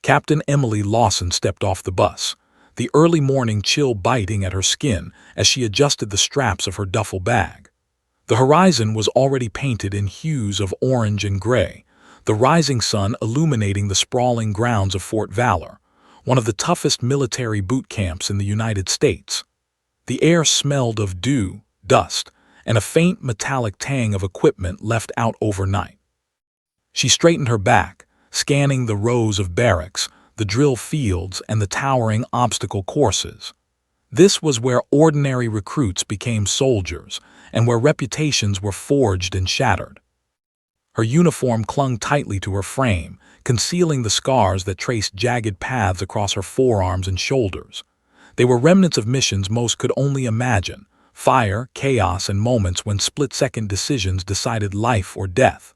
Captain Emily Lawson stepped off the bus, the early morning chill biting at her skin as she adjusted the straps of her duffel bag. The horizon was already painted in hues of orange and gray, the rising sun illuminating the sprawling grounds of Fort Valor, one of the toughest military boot camps in the United States. The air smelled of dew, dust, and a faint metallic tang of equipment left out overnight. She straightened her back, scanning the rows of barracks, the drill fields, and the towering obstacle courses. This was where ordinary recruits became soldiers, and where reputations were forged and shattered. Her uniform clung tightly to her frame, concealing the scars that traced jagged paths across her forearms and shoulders. They were remnants of missions most could only imagine: fire, chaos, and moments when split-second decisions decided life or death.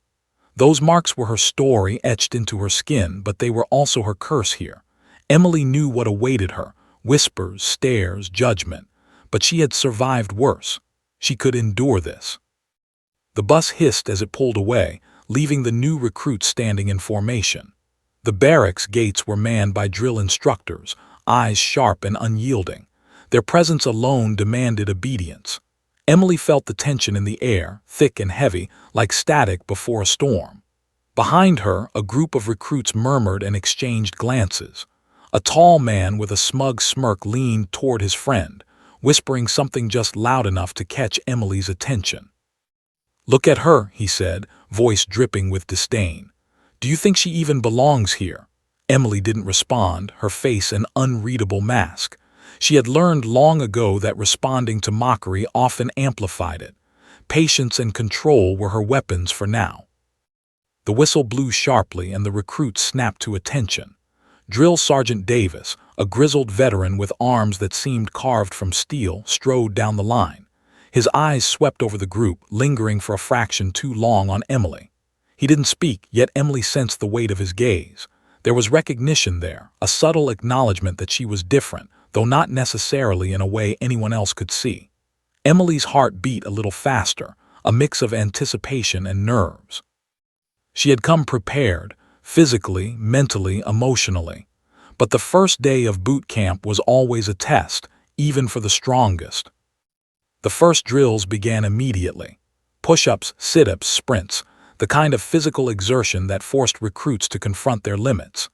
Those marks were her story etched into her skin, but they were also her curse here. Emily knew what awaited her: whispers, stares, judgment. But she had survived worse. She could endure this. The bus hissed as it pulled away, leaving the new recruits standing in formation. The barracks gates were manned by drill instructors, eyes sharp and unyielding. Their presence alone demanded obedience. Emily felt the tension in the air, thick and heavy, like static before a storm. Behind her, a group of recruits murmured and exchanged glances. A tall man with a smug smirk leaned toward his friend, whispering something just loud enough to catch Emily's attention. "Look at her," he said, voice dripping with disdain. "Do you think she even belongs here?" Emily didn't respond, her face an unreadable mask. She had learned long ago that responding to mockery often amplified it. Patience and control were her weapons for now. The whistle blew sharply and the recruits snapped to attention. Drill Sergeant Davis, a grizzled veteran with arms that seemed carved from steel, strode down the line. His eyes swept over the group, lingering for a fraction too long on Emily. He didn't speak, yet Emily sensed the weight of his gaze. There was recognition there, a subtle acknowledgement that she was different, though not necessarily in a way anyone else could see. Emily's heart beat a little faster, a mix of anticipation and nerves. She had come prepared, physically, mentally, emotionally. But the first day of boot camp was always a test, even for the strongest. The first drills began immediately. Push-ups, sit-ups, sprints, the kind of physical exertion that forced recruits to confront their limits.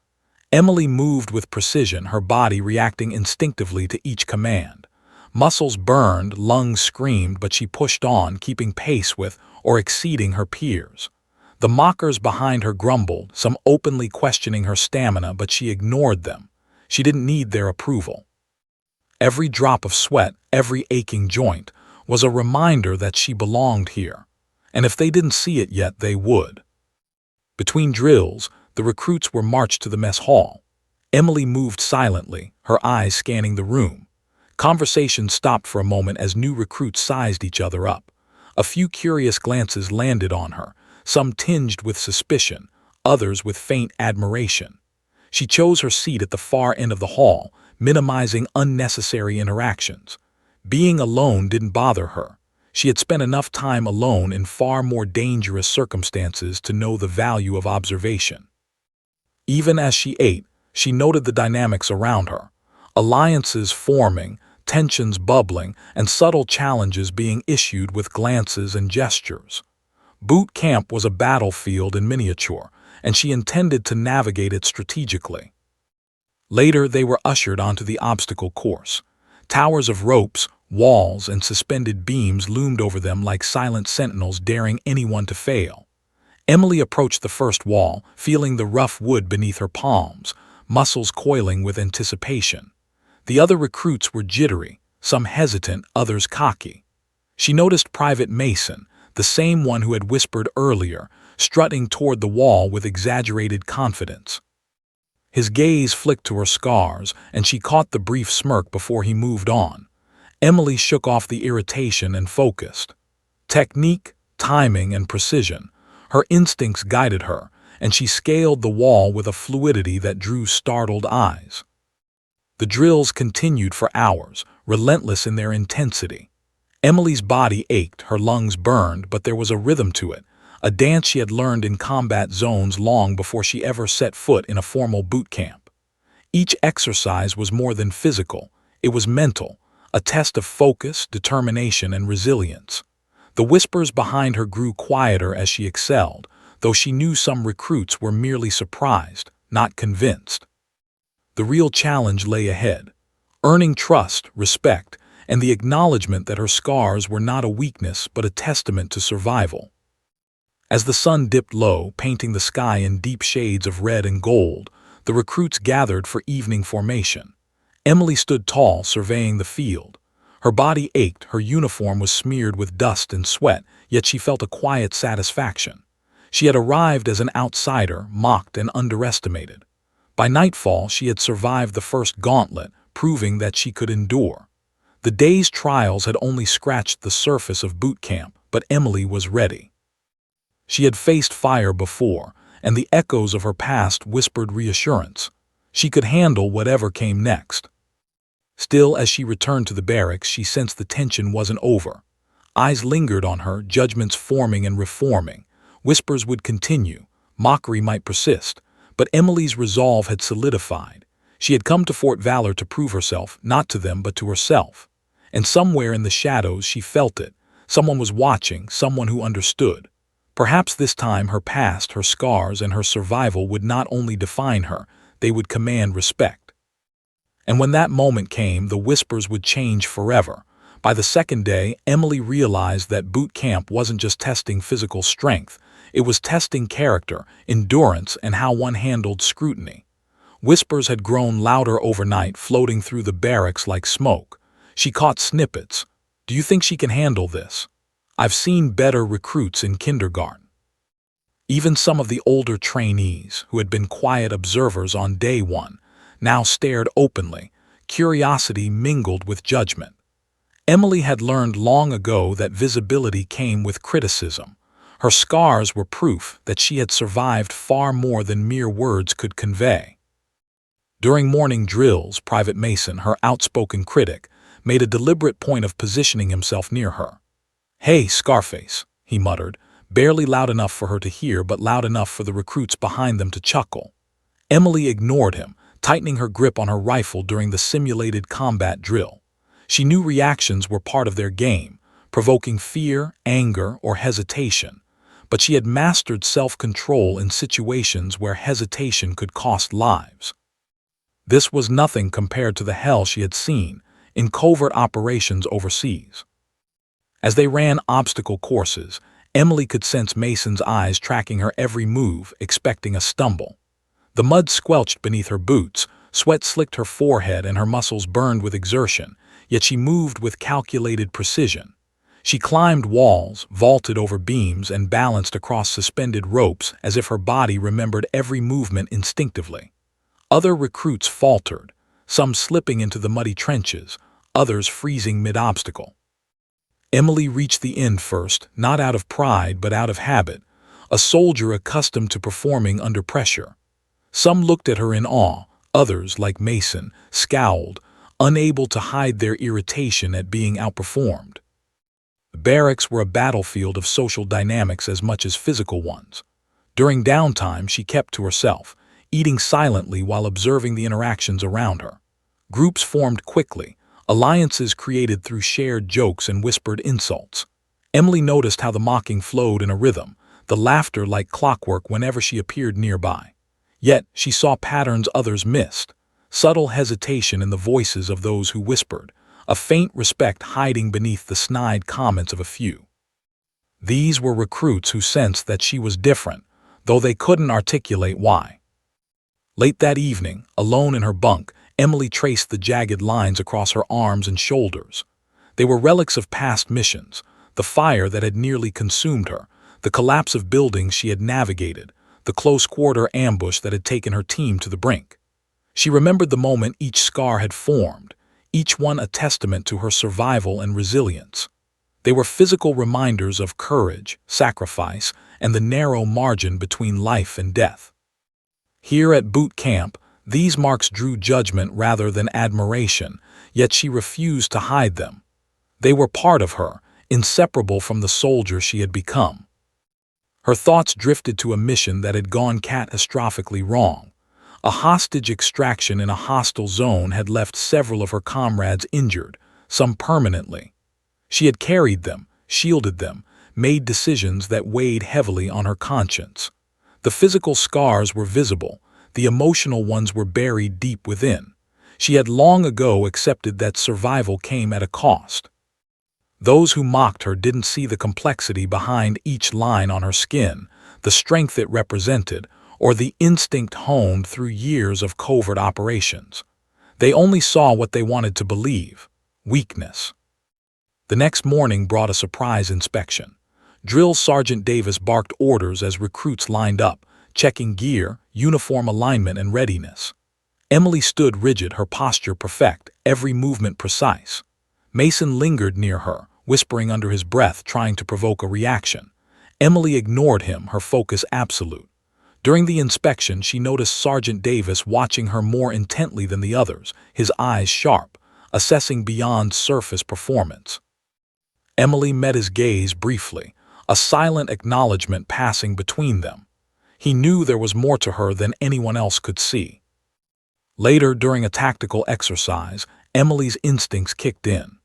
Emily moved with precision, her body reacting instinctively to each command. Muscles burned, lungs screamed, but she pushed on, keeping pace with or exceeding her peers. The mockers behind her grumbled, some openly questioning her stamina, but she ignored them. She didn't need their approval. Every drop of sweat, every aching joint, was a reminder that she belonged here. And if they didn't see it yet, they would. Between drills, the recruits were marched to the mess hall. Emily moved silently, her eyes scanning the room. Conversation stopped for a moment as new recruits sized each other up. A few curious glances landed on her, some tinged with suspicion, others with faint admiration. She chose her seat at the far end of the hall, minimizing unnecessary interactions. Being alone didn't bother her. She had spent enough time alone in far more dangerous circumstances to know the value of observation. Even as she ate, she noted the dynamics around her. Alliances forming, tensions bubbling, and subtle challenges being issued with glances and gestures. Boot camp was a battlefield in miniature, and she intended to navigate it strategically. Later, they were ushered onto the obstacle course. Towers of ropes, walls, and suspended beams loomed over them like silent sentinels daring anyone to fail. Emily approached the first wall, feeling the rough wood beneath her palms, muscles coiling with anticipation. The other recruits were jittery, some hesitant, others cocky. She noticed Private Mason, the same one who had whispered earlier, strutting toward the wall with exaggerated confidence. His gaze flicked to her scars, and she caught the brief smirk before he moved on. Emily shook off the irritation and focused. Technique, timing, and precision. Her instincts guided her, and she scaled the wall with a fluidity that drew startled eyes. The drills continued for hours, relentless in their intensity. Emily's body ached, her lungs burned, but there was a rhythm to it, a dance she had learned in combat zones long before she ever set foot in a formal boot camp. Each exercise was more than physical, it was mental, a test of focus, determination, and resilience. The whispers behind her grew quieter as she excelled, though she knew some recruits were merely surprised, not convinced. The real challenge lay ahead, earning trust, respect, and the acknowledgement that her scars were not a weakness but a testament to survival. As the sun dipped low, painting the sky in deep shades of red and gold, the recruits gathered for evening formation. Emily stood tall, surveying the field. Her body ached, her uniform was smeared with dust and sweat, yet she felt a quiet satisfaction. She had arrived as an outsider, mocked and underestimated. By nightfall, she had survived the first gauntlet, proving that she could endure. The day's trials had only scratched the surface of boot camp, but Emily was ready. She had faced fire before, and the echoes of her past whispered reassurance. She could handle whatever came next. Still, as she returned to the barracks, she sensed the tension wasn't over. Eyes lingered on her, judgments forming and reforming. Whispers would continue, mockery might persist, but Emily's resolve had solidified. She had come to Fort Valor to prove herself, not to them but to herself. And somewhere in the shadows she felt it. Someone was watching, someone who understood. Perhaps this time her past, her scars, and her survival would not only define her, they would command respect. And when that moment came, the whispers would change forever. By the second day, Emily realized that boot camp wasn't just testing physical strength, it was testing character, endurance, and how one handled scrutiny. Whispers had grown louder overnight, floating through the barracks like smoke. She caught snippets. "Do you think she can handle this? I've seen better recruits in kindergarten." Even some of the older trainees, who had been quiet observers on day one, now stared openly, curiosity mingled with judgment. Emily had learned long ago that visibility came with criticism. Her scars were proof that she had survived far more than mere words could convey. During morning drills, Private Mason, her outspoken critic, made a deliberate point of positioning himself near her. "Hey, Scarface," he muttered, barely loud enough for her to hear but loud enough for the recruits behind them to chuckle. Emily ignored him, tightening her grip on her rifle during the simulated combat drill. She knew reactions were part of their game, provoking fear, anger, or hesitation. But she had mastered self-control in situations where hesitation could cost lives. This was nothing compared to the hell she had seen in covert operations overseas. As they ran obstacle courses, Emily could sense Mason's eyes tracking her every move, expecting a stumble. The mud squelched beneath her boots, sweat slicked her forehead, and her muscles burned with exertion, yet she moved with calculated precision. She climbed walls, vaulted over beams, and balanced across suspended ropes as if her body remembered every movement instinctively. Other recruits faltered, some slipping into the muddy trenches, others freezing mid-obstacle. Emily reached the end first, not out of pride but out of habit, a soldier accustomed to performing under pressure. Some looked at her in awe, others, like Mason, scowled, unable to hide their irritation at being outperformed. The barracks were a battlefield of social dynamics as much as physical ones. During downtime, she kept to herself, eating silently while observing the interactions around her. Groups formed quickly, alliances created through shared jokes and whispered insults. Emily noticed how the mocking flowed in a rhythm, the laughter like clockwork whenever she appeared nearby. Yet she saw patterns others missed, subtle hesitation in the voices of those who whispered, a faint respect hiding beneath the snide comments of a few. These were recruits who sensed that she was different, though they couldn't articulate why. Late that evening, alone in her bunk, Emily traced the jagged lines across her arms and shoulders. They were relics of past missions, the fire that had nearly consumed her, the collapse of buildings she had navigated, the close-quarter ambush that had taken her team to the brink. She remembered the moment each scar had formed, each one a testament to her survival and resilience. They were physical reminders of courage, sacrifice, and the narrow margin between life and death. Here at boot camp, these marks drew judgment rather than admiration, yet she refused to hide them. They were part of her, inseparable from the soldier she had become. Her thoughts drifted to a mission that had gone catastrophically wrong, A hostage extraction in a hostile zone had left several of her comrades injured, some permanently. She had carried them, shielded them, made decisions that weighed heavily on her conscience. The physical scars were visible, the emotional ones were buried deep within. She had long ago accepted that survival came at a cost. Those who mocked her didn't see the complexity behind each line on her skin, the strength it represented, or the instinct honed through years of covert operations. They only saw what they wanted to believe: weakness. The next morning brought a surprise inspection. Drill Sergeant Davis barked orders as recruits lined up, checking gear, uniform alignment, and readiness. Emily stood rigid, her posture perfect, every movement precise. Mason lingered near her, whispering under his breath, trying to provoke a reaction. Emily ignored him, her focus absolute. During the inspection, she noticed Sergeant Davis watching her more intently than the others, his eyes sharp, assessing beyond surface performance. Emily met his gaze briefly, a silent acknowledgement passing between them. He knew there was more to her than anyone else could see. Later, during a tactical exercise, Emily's instincts kicked in.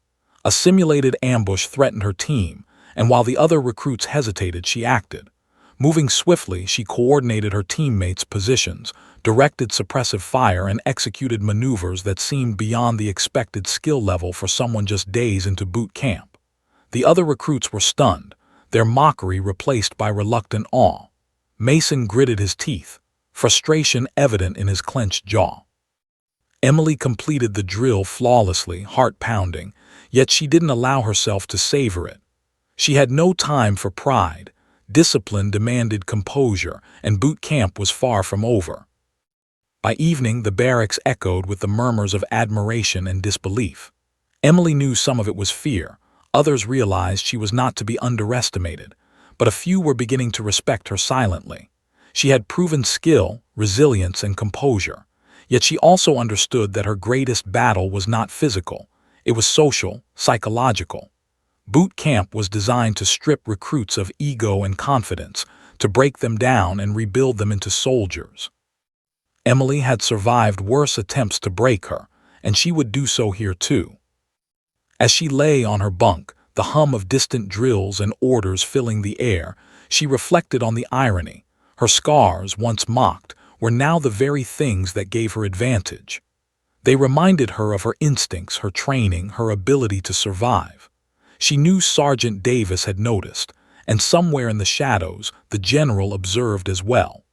A simulated ambush threatened her team, and while the other recruits hesitated, she acted. Moving swiftly, she coordinated her teammates' positions, directed suppressive fire, and executed maneuvers that seemed beyond the expected skill level for someone just days into boot camp. The other recruits were stunned, their mockery replaced by reluctant awe. Mason gritted his teeth, frustration evident in his clenched jaw. Emily completed the drill flawlessly, heart pounding, yet she didn't allow herself to savor it. She had no time for pride. Discipline demanded composure, and boot camp was far from over. By evening, the barracks echoed with the murmurs of admiration and disbelief. Emily knew some of it was fear. Others realized she was not to be underestimated, but a few were beginning to respect her silently. She had proven skill, resilience, and composure. Yet she also understood that her greatest battle was not physical. It was social, psychological. Boot camp was designed to strip recruits of ego and confidence, to break them down and rebuild them into soldiers. Emily had survived worse attempts to break her, and she would do so here too. As she lay on her bunk, the hum of distant drills and orders filling the air, she reflected on the irony. Her scars, once mocked, were now the very things that gave her advantage. They reminded her of her instincts, her training, her ability to survive. She knew Sergeant Davis had noticed, and somewhere in the shadows, the general observed as well.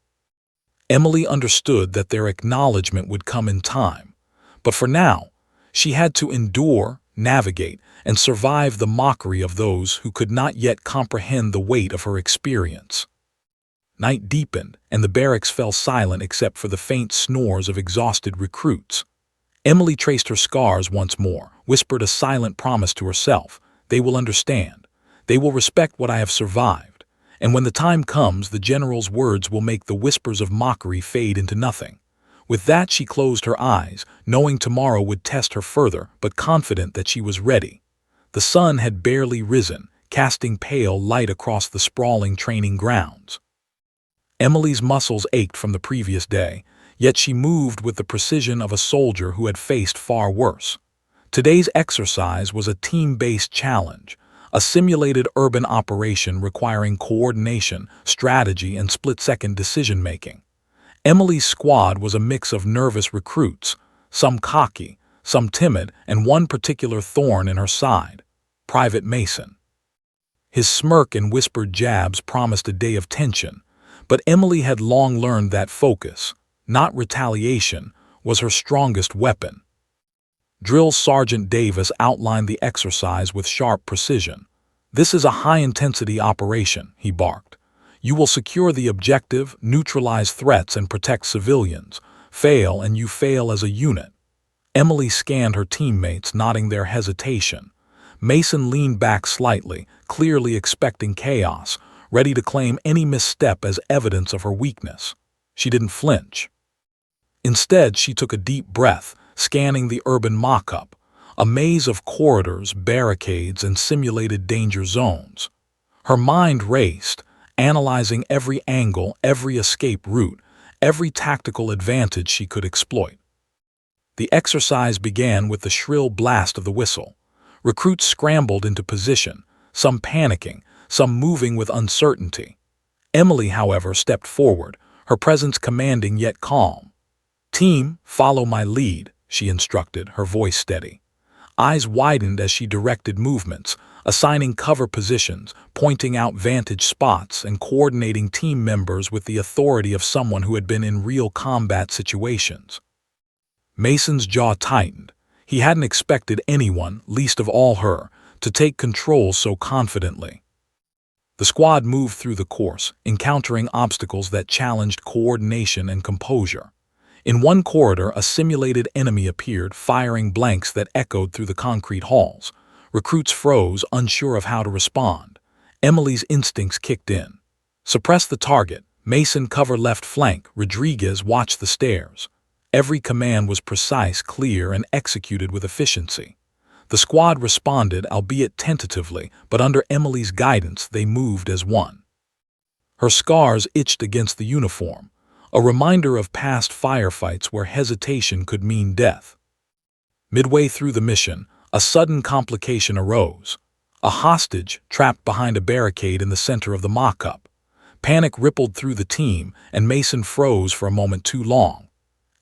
Emily understood that their acknowledgement would come in time, but for now, she had to endure, navigate, and survive the mockery of those who could not yet comprehend the weight of her experience. Night deepened, and the barracks fell silent except for the faint snores of exhausted recruits. Emily traced her scars once more, whispered a silent promise to herself. They will understand. They will respect what I have survived. And when the time comes, the general's words will make the whispers of mockery fade into nothing. With that, she closed her eyes, knowing tomorrow would test her further, but confident that she was ready. The sun had barely risen, casting pale light across the sprawling training grounds. Emily's muscles ached from the previous day, yet she moved with the precision of a soldier who had faced far worse. Today's exercise was a team-based challenge, a simulated urban operation requiring coordination, strategy, and split-second decision-making. Emily's squad was a mix of nervous recruits, some cocky, some timid, and one particular thorn in her side, Private Mason. His smirk and whispered jabs promised a day of tension, but Emily had long learned that focus, not retaliation, was her strongest weapon. Drill Sergeant Davis outlined the exercise with sharp precision. "This is a high-intensity operation," he barked. "You will secure the objective, neutralize threats, and protect civilians. Fail, and you fail as a unit." Emily scanned her teammates, nodding their hesitation. Mason leaned back slightly, clearly expecting chaos, ready to claim any misstep as evidence of her weakness. She didn't flinch. Instead, she took a deep breath, scanning the urban mock-up, a maze of corridors, barricades, and simulated danger zones. Her mind raced, analyzing every angle, every escape route, every tactical advantage she could exploit. The exercise began with the shrill blast of the whistle. Recruits scrambled into position, some panicking, some moving with uncertainty. Emily, however, stepped forward, her presence commanding yet calm. "Team, follow my lead," she instructed, her voice steady. Eyes widened as she directed movements, assigning cover positions, pointing out vantage spots, and coordinating team members with the authority of someone who had been in real combat situations. Mason's jaw tightened. He hadn't expected anyone, least of all her, to take control so confidently. The squad moved through the course, encountering obstacles that challenged coordination and composure. In one corridor, a simulated enemy appeared, firing blanks that echoed through the concrete halls. Recruits froze, unsure of how to respond. Emily's instincts kicked in. Suppress the target. Mason, cover left flank. Rodriguez, watch the stairs. Every command was precise, clear, and executed with efficiency. The squad responded, albeit tentatively, but under Emily's guidance they moved as one. Her scars itched against the uniform, a reminder of past firefights where hesitation could mean death. Midway through the mission, a sudden complication arose. A hostage trapped behind a barricade in the center of the mock-up. Panic rippled through the team, and Mason froze for a moment too long.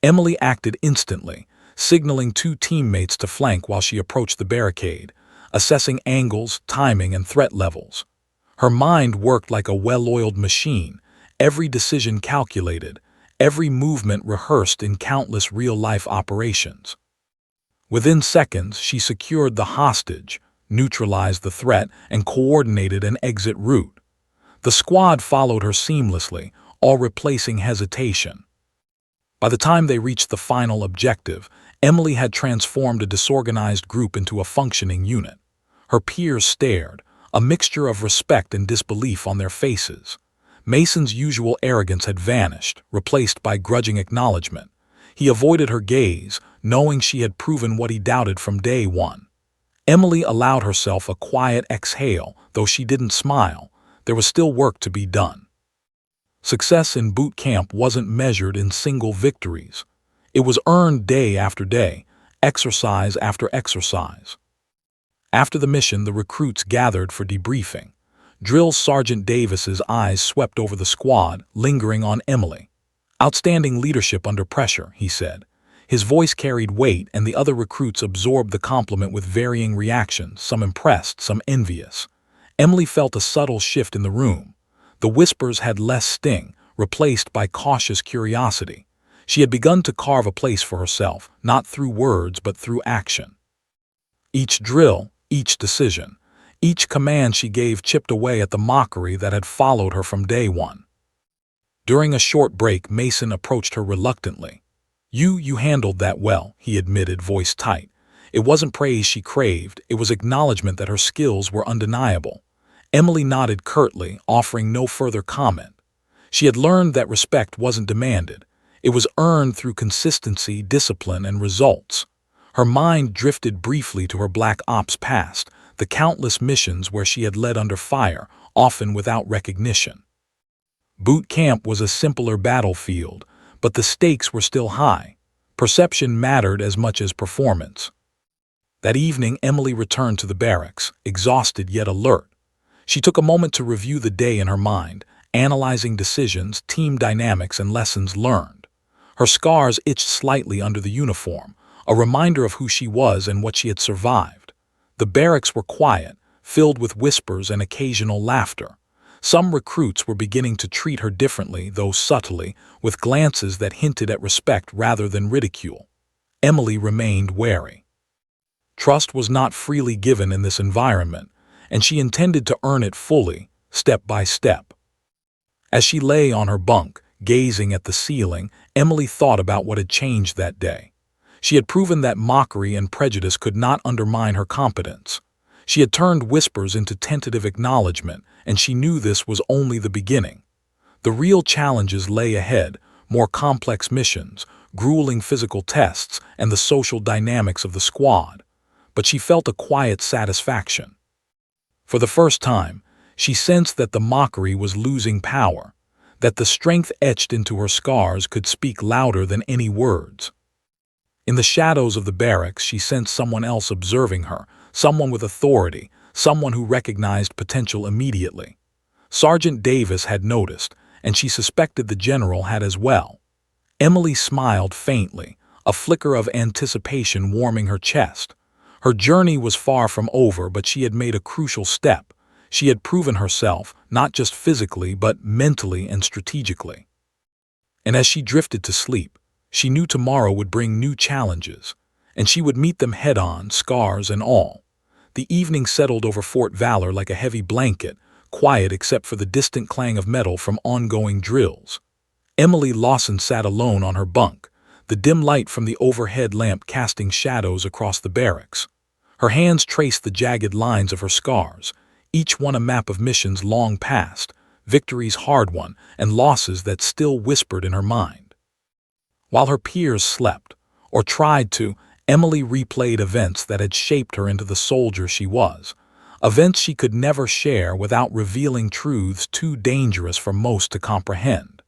Emily acted instantly, signaling two teammates to flank while she approached the barricade, assessing angles, timing, and threat levels. Her mind worked like a well-oiled machine, every decision calculated, every movement rehearsed in countless real-life operations. Within seconds, she secured the hostage, neutralized the threat, and coordinated an exit route. The squad followed her seamlessly, all replacing hesitation. By the time they reached the final objective, Emily had transformed a disorganized group into a functioning unit. Her peers stared, a mixture of respect and disbelief on their faces. Mason's usual arrogance had vanished, replaced by grudging acknowledgement. He avoided her gaze, knowing she had proven what he doubted from day one. Emily allowed herself a quiet exhale, though she didn't smile. There was still work to be done. Success in boot camp wasn't measured in single victories. It was earned day after day, exercise after exercise. After the mission, the recruits gathered for debriefing. Drill Sergeant Davis's eyes swept over the squad, lingering on Emily. "Outstanding leadership under pressure," he said. His voice carried weight, and the other recruits absorbed the compliment with varying reactions, some impressed, some envious. Emily felt a subtle shift in the room. The whispers had less sting, replaced by cautious curiosity. She had begun to carve a place for herself, not through words but through action. Each drill, each decision, each command she gave chipped away at the mockery that had followed her from day one. During a short break, Mason approached her reluctantly. You handled that well," he admitted, voice tight. It wasn't praise she craved, it was acknowledgement that her skills were undeniable. Emily nodded curtly, offering no further comment. She had learned that respect wasn't demanded. It was earned through consistency, discipline, and results. Her mind drifted briefly to her Black Ops past, the countless missions where she had led under fire, often without recognition. Boot camp was a simpler battlefield, but the stakes were still high. Perception mattered as much as performance. That evening, Emily returned to the barracks, exhausted yet alert. She took a moment to review the day in her mind, analyzing decisions, team dynamics, and lessons learned. Her scars itched slightly under the uniform, a reminder of who she was and what she had survived. The barracks were quiet, filled with whispers and occasional laughter. Some recruits were beginning to treat her differently, though subtly, with glances that hinted at respect rather than ridicule. Emily remained wary. Trust was not freely given in this environment, and she intended to earn it fully, step by step. As she lay on her bunk, gazing at the ceiling, Emily thought about what had changed that day. She had proven that mockery and prejudice could not undermine her competence. She had turned whispers into tentative acknowledgement, and she knew this was only the beginning. The real challenges lay ahead, more complex missions, grueling physical tests, and the social dynamics of the squad. But she felt a quiet satisfaction. For the first time, she sensed that the mockery was losing power. that the strength etched into her scars could speak louder than any words. In the shadows of the barracks, she sensed someone else observing her, someone with authority, someone who recognized potential immediately. Sergeant Davis had noticed, and she suspected the general had as well. Emily smiled faintly, a flicker of anticipation warming her chest. Her journey was far from over, but she had made a crucial step. She had proven herself, not just physically, but mentally and strategically. And as she drifted to sleep, she knew tomorrow would bring new challenges, and she would meet them head-on, scars and all. The evening settled over Fort Valor like a heavy blanket, quiet except for the distant clang of metal from ongoing drills. Emily Lawson sat alone on her bunk, the dim light from the overhead lamp casting shadows across the barracks. Her hands traced the jagged lines of her scars, each one a map of missions long past, victories hard won, and losses that still whispered in her mind. While her peers slept, or tried to, Emily replayed events that had shaped her into the soldier she was, events she could never share without revealing truths too dangerous for most to comprehend.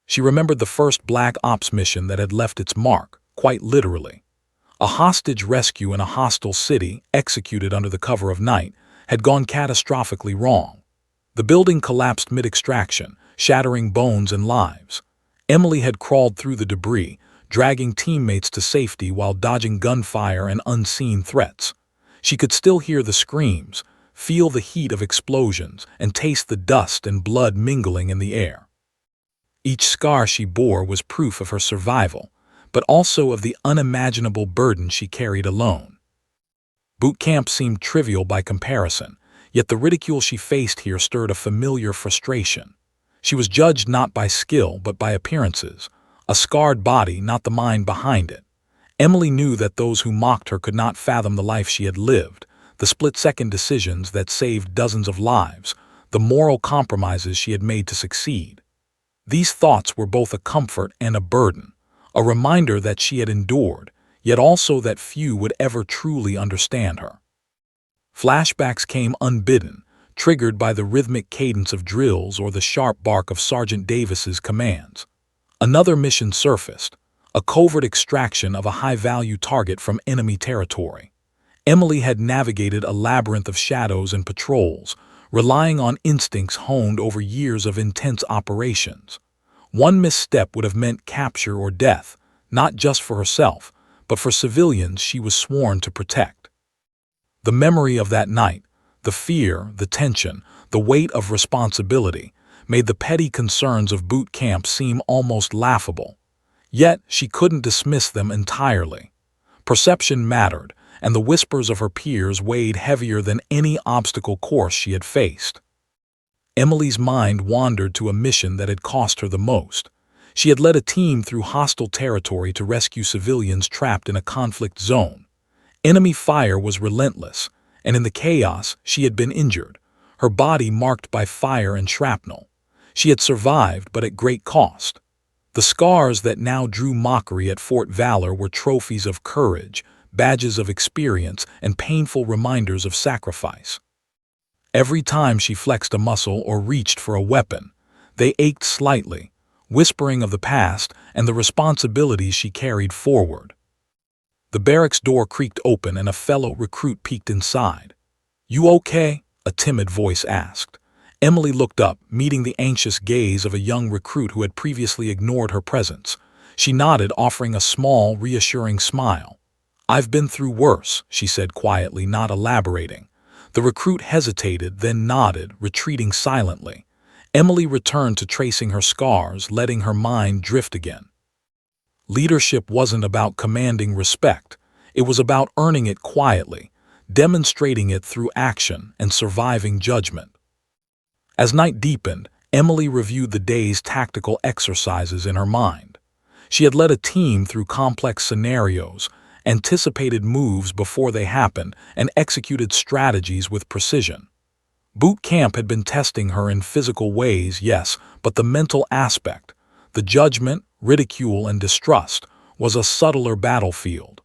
She remembered the first Black Ops mission that had left its mark, quite literally. A hostage rescue in a hostile city, executed under the cover of night, had gone catastrophically wrong. The building collapsed mid-extraction, shattering bones and lives. Emily had crawled through the debris, dragging teammates to safety while dodging gunfire and unseen threats. She could still hear the screams, feel the heat of explosions, and taste the dust and blood mingling in the air. Each scar she bore was proof of her survival, but also of the unimaginable burden she carried alone. Boot camp seemed trivial by comparison, yet the ridicule she faced here stirred a familiar frustration. She was judged not by skill but by appearances, a scarred body, not the mind behind it. Emily knew that those who mocked her could not fathom the life she had lived, the split-second decisions that saved dozens of lives, the moral compromises she had made to succeed. These thoughts were both a comfort and a burden, a reminder that she had endured, yet also that few would ever truly understand her. Flashbacks came unbidden, triggered by the rhythmic cadence of drills or the sharp bark of Sergeant Davis's commands. Another mission surfaced, a covert extraction of a high-value target from enemy territory. Emily had navigated a labyrinth of shadows and patrols, relying on instincts honed over years of intense operations. One misstep would have meant capture or death, not just for herself, but for civilians she was sworn to protect. The memory of that night, the fear, the tension, the weight of responsibility, made the petty concerns of boot camp seem almost laughable. Yet she couldn't dismiss them entirely. Perception mattered, and the whispers of her peers weighed heavier than any obstacle course she had faced. Emily's mind wandered to a mission that had cost her the most. She had led a team through hostile territory to rescue civilians trapped in a conflict zone. Enemy fire was relentless, and in the chaos she had been injured, her body marked by fire and shrapnel. She had survived, but at great cost. The scars that now drew mockery at Fort Valor were trophies of courage, badges of experience, and painful reminders of sacrifice. Every time she flexed a muscle or reached for a weapon, they ached slightly, whispering of the past and the responsibilities she carried forward. The barracks door creaked open and a fellow recruit peeked inside. "You okay?" a timid voice asked. Emily looked up, meeting the anxious gaze of a young recruit who had previously ignored her presence. She nodded, offering a small, reassuring smile. "I've been through worse," she said quietly, not elaborating. The recruit hesitated, then nodded, retreating silently. Emily returned to tracing her scars, letting her mind drift again. Leadership wasn't about commanding respect. It was about earning it quietly, demonstrating it through action, and surviving judgment. As night deepened, Emily reviewed the day's tactical exercises in her mind. She had led a team through complex scenarios, anticipated moves before they happened, and executed strategies with precision. Boot camp had been testing her in physical ways, yes, but the mental aspect, the judgment, ridicule, and distrust, was a subtler battlefield.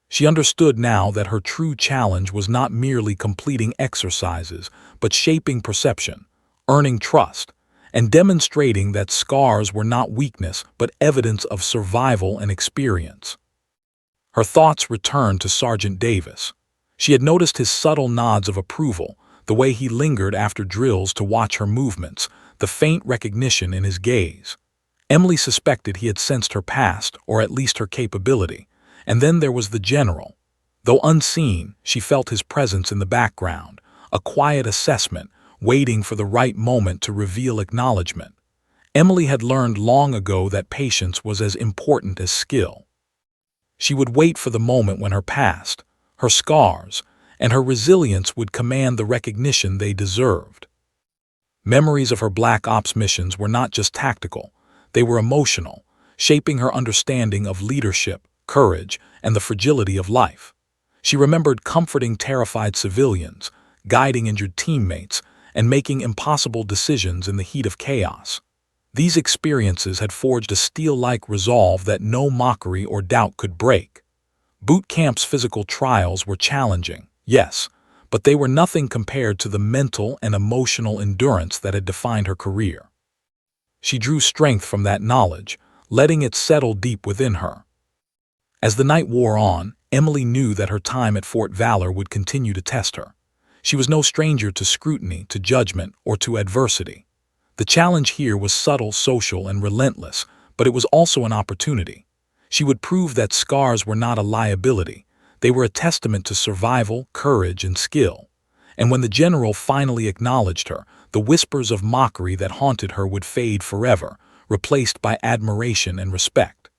She understood now that her true challenge was not merely completing exercises, but shaping perception, earning trust, and demonstrating that scars were not weakness but evidence of survival and experience. Her thoughts returned to Sergeant Davis. She had noticed his subtle nods of approval, the way he lingered after drills to watch her movements, the faint recognition in his gaze. Emily suspected he had sensed her past, or at least her capability. And then there was the general. Though unseen, she felt his presence in the background, a quiet assessment, waiting for the right moment to reveal acknowledgement. Emily had learned long ago that patience was as important as skill. She would wait for the moment when her past, her scars, and her resilience would command the recognition they deserved. Memories of her Black Ops missions were not just tactical, they were emotional, shaping her understanding of leadership, courage, and the fragility of life. She remembered comforting terrified civilians, guiding injured teammates, and making impossible decisions in the heat of chaos. These experiences had forged a steel-like resolve that no mockery or doubt could break. Boot camp's physical trials were challenging, yes, but they were nothing compared to the mental and emotional endurance that had defined her career. She drew strength from that knowledge, letting it settle deep within her. As the night wore on, Emily knew that her time at Fort Valor would continue to test her. She was no stranger to scrutiny, to judgment, or to adversity. The challenge here was subtle, social, and relentless, but it was also an opportunity. She would prove that scars were not a liability. They were a testament to survival, courage, and skill. And when the general finally acknowledged her, the whispers of mockery that haunted her would fade forever, replaced by admiration and respect.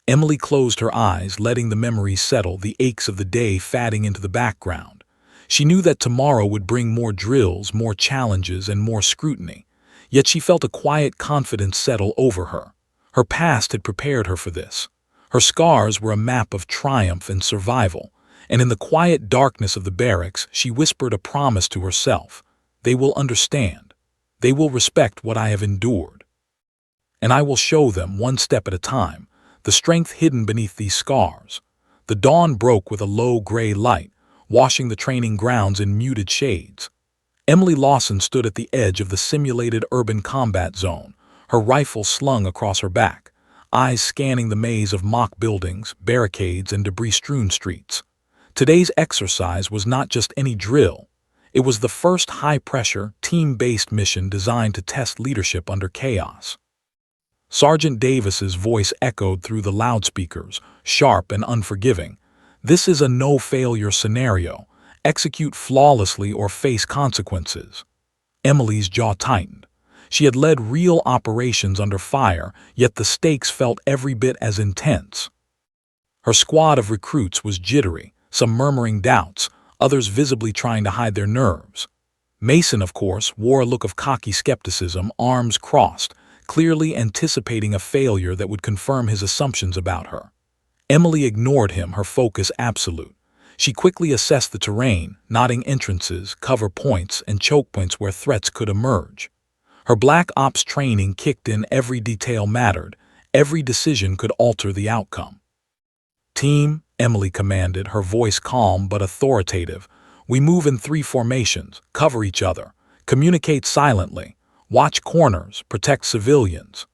Emily closed her eyes, letting the memories settle, the aches of the day fading into the background. She knew that tomorrow would bring more drills, more challenges, and more scrutiny. Yet she felt a quiet confidence settle over her. Her past had prepared her for this. Her scars were a map of triumph and survival, and in the quiet darkness of the barracks, she whispered a promise to herself. They will understand. They will respect what I have endured. And I will show them, one step at a time, the strength hidden beneath these scars. The dawn broke with a low gray light, washing the training grounds in muted shades. Emily Lawson stood at the edge of the simulated urban combat zone, her rifle slung across her back, eyes scanning the maze of mock buildings, barricades, and debris-strewn streets. Today's exercise was not just any drill. It was the first high-pressure, team-based mission designed to test leadership under chaos. Sergeant Davis's voice echoed through the loudspeakers, sharp and unforgiving. This is a no-failure scenario. Execute flawlessly or face consequences. Emily's jaw tightened. She had led real operations under fire, yet the stakes felt every bit as intense. Her squad of recruits was jittery, some murmuring doubts, others visibly trying to hide their nerves. Mason, of course, wore a look of cocky skepticism, arms crossed, clearly anticipating a failure that would confirm his assumptions about her. Emily ignored him, her focus absolute. She quickly assessed the terrain, noting entrances, cover points, and choke points where threats could emerge. Her Black Ops training kicked in. Every detail mattered. Every decision could alter the outcome. Team, Emily commanded, her voice calm but authoritative. We move in 3 formations, cover each other, communicate silently, watch corners, protect civilians.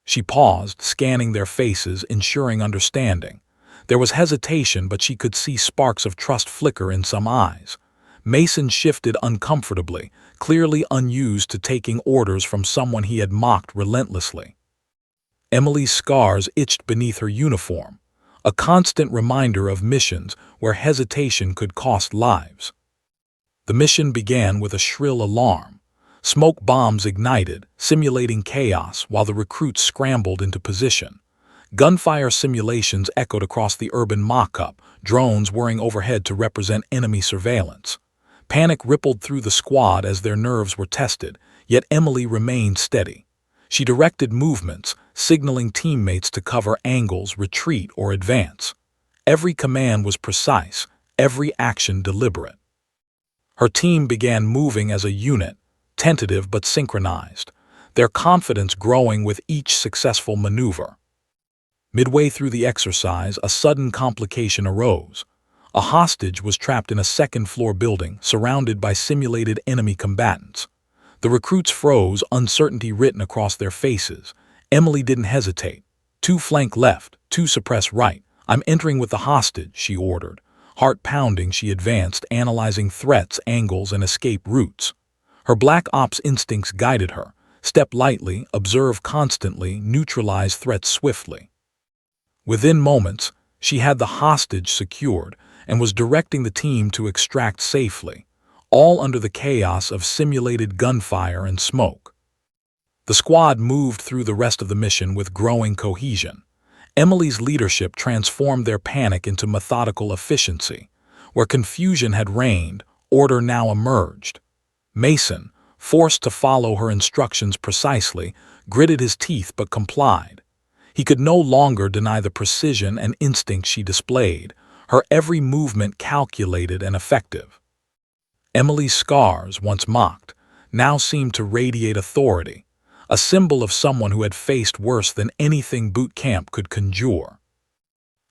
She paused, scanning their faces, ensuring understanding. There was hesitation, but she could see sparks of trust flicker in some eyes. Mason shifted uncomfortably, clearly unused to taking orders from someone he had mocked relentlessly. Emily's scars itched beneath her uniform, a constant reminder of missions where hesitation could cost lives. The mission began with a shrill alarm. Smoke bombs ignited, simulating chaos while the recruits scrambled into position. Gunfire simulations echoed across the urban mock-up, drones whirring overhead to represent enemy surveillance. Panic rippled through the squad as their nerves were tested, yet Emily remained steady. She directed movements, signaling teammates to cover angles, retreat, or advance. Every command was precise, every action deliberate. Her team began moving as a unit, tentative but synchronized, their confidence growing with each successful maneuver. Midway through the exercise, a sudden complication arose. A hostage was trapped in a second-floor building, surrounded by simulated enemy combatants. The recruits froze, uncertainty written across their faces. Emily didn't hesitate. "Two flank left, two suppress right. I'm entering with the hostage," she ordered. Heart pounding, she advanced, analyzing threats, angles, and escape routes. Her black ops instincts guided her. Step lightly, observe constantly, neutralize threats swiftly. Within moments, she had the hostage secured and was directing the team to extract safely, all under the chaos of simulated gunfire and smoke. The squad moved through the rest of the mission with growing cohesion. Emily's leadership transformed their panic into methodical efficiency. Where confusion had reigned, order now emerged. Mason, forced to follow her instructions precisely, gritted his teeth but complied. He could no longer deny the precision and instinct she displayed, her every movement calculated and effective. Emily's scars, once mocked, now seemed to radiate authority, a symbol of someone who had faced worse than anything boot camp could conjure.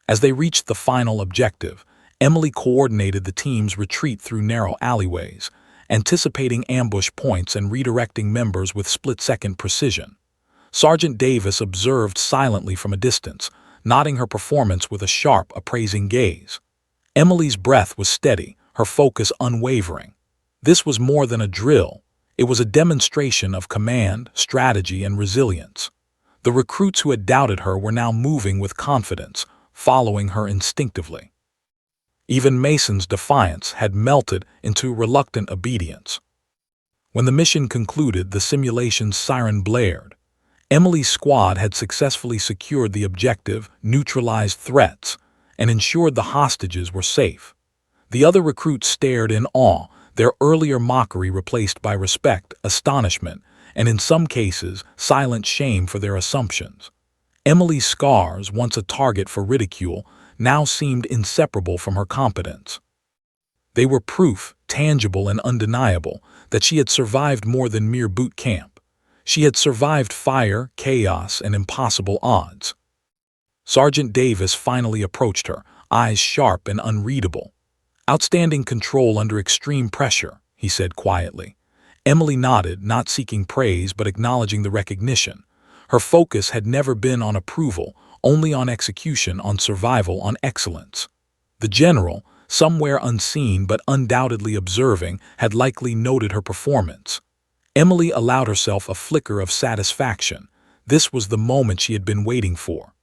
As they reached the final objective, Emily coordinated the team's retreat through narrow alleyways, anticipating ambush points and redirecting members with split-second precision. Sergeant Davis observed silently from a distance, nodding her performance with a sharp, appraising gaze. Emily's breath was steady, her focus unwavering. This was more than a drill. It was a demonstration of command, strategy, and resilience. The recruits who had doubted her were now moving with confidence, following her instinctively. Even Mason's defiance had melted into reluctant obedience. When the mission concluded, the simulation's siren blared. Emily's squad had successfully secured the objective, neutralized threats, and ensured the hostages were safe. The other recruits stared in awe, their earlier mockery replaced by respect, astonishment, and in some cases, silent shame for their assumptions. Emily's scars, once a target for ridicule, now seemed inseparable from her competence. They were proof, tangible and undeniable, that she had survived more than mere boot camp. She had survived fire, chaos, and impossible odds. Sergeant Davis finally approached her, eyes sharp and unreadable. "Outstanding control under extreme pressure," he said quietly. Emily nodded, not seeking praise but acknowledging the recognition. Her focus had never been on approval, only on execution, on survival, on excellence. The general, somewhere unseen but undoubtedly observing, had likely noted her performance. Emily allowed herself a flicker of satisfaction. This was the moment she had been waiting for.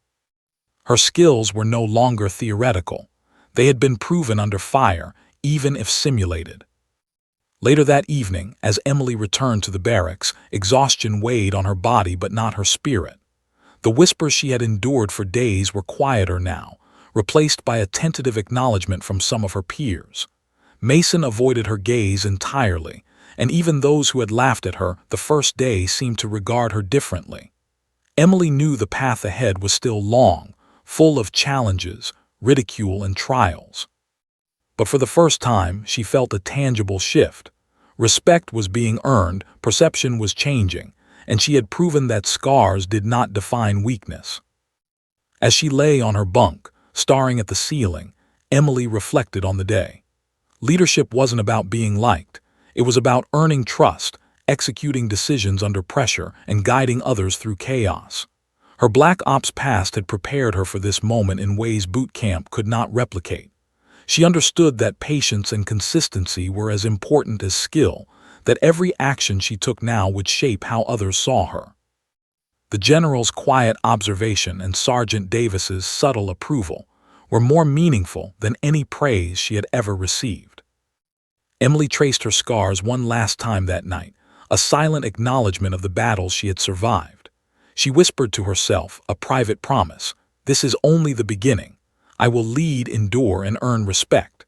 Her skills were no longer theoretical. They had been proven under fire, even if simulated. Later that evening, as Emily returned to the barracks, exhaustion weighed on her body but not her spirit. The whispers she had endured for days were quieter now, replaced by a tentative acknowledgement from some of her peers. Mason avoided her gaze entirely, and even those who had laughed at her the first day seemed to regard her differently. Emily knew the path ahead was still long, full of challenges, ridicule, and trials. But for the first time, she felt a tangible shift. Respect was being earned, perception was changing, and she had proven that scars did not define weakness. As she lay on her bunk, staring at the ceiling, Emily reflected on the day. Leadership wasn't about being liked. It was about earning trust, executing decisions under pressure, and guiding others through chaos. Her Black Ops past had prepared her for this moment in ways boot camp could not replicate. She understood that patience and consistency were as important as skill, that every action she took now would shape how others saw her. The general's quiet observation and Sergeant Davis's subtle approval were more meaningful than any praise she had ever received. Emily traced her scars one last time that night, a silent acknowledgement of the battles she had survived. She whispered to herself, a private promise, "This is only the beginning. I will lead, endure, and earn respect.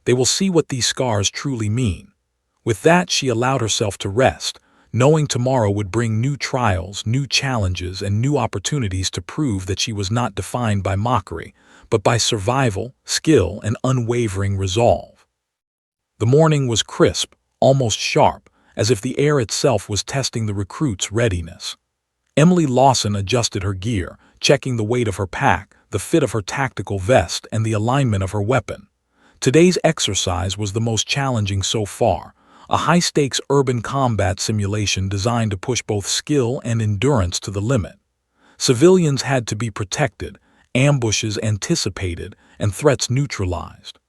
They will see what these scars truly mean." With that, she allowed herself to rest, knowing tomorrow would bring new trials, new challenges, and new opportunities to prove that she was not defined by mockery, but by survival, skill, and unwavering resolve. The morning was crisp, almost sharp, as if the air itself was testing the recruits' readiness. Emily Lawson adjusted her gear, checking the weight of her pack, the fit of her tactical vest, and the alignment of her weapon. Today's exercise was the most challenging so far, a high-stakes urban combat simulation designed to push both skill and endurance to the limit. Civilians had to be protected, ambushes anticipated, and threats neutralized.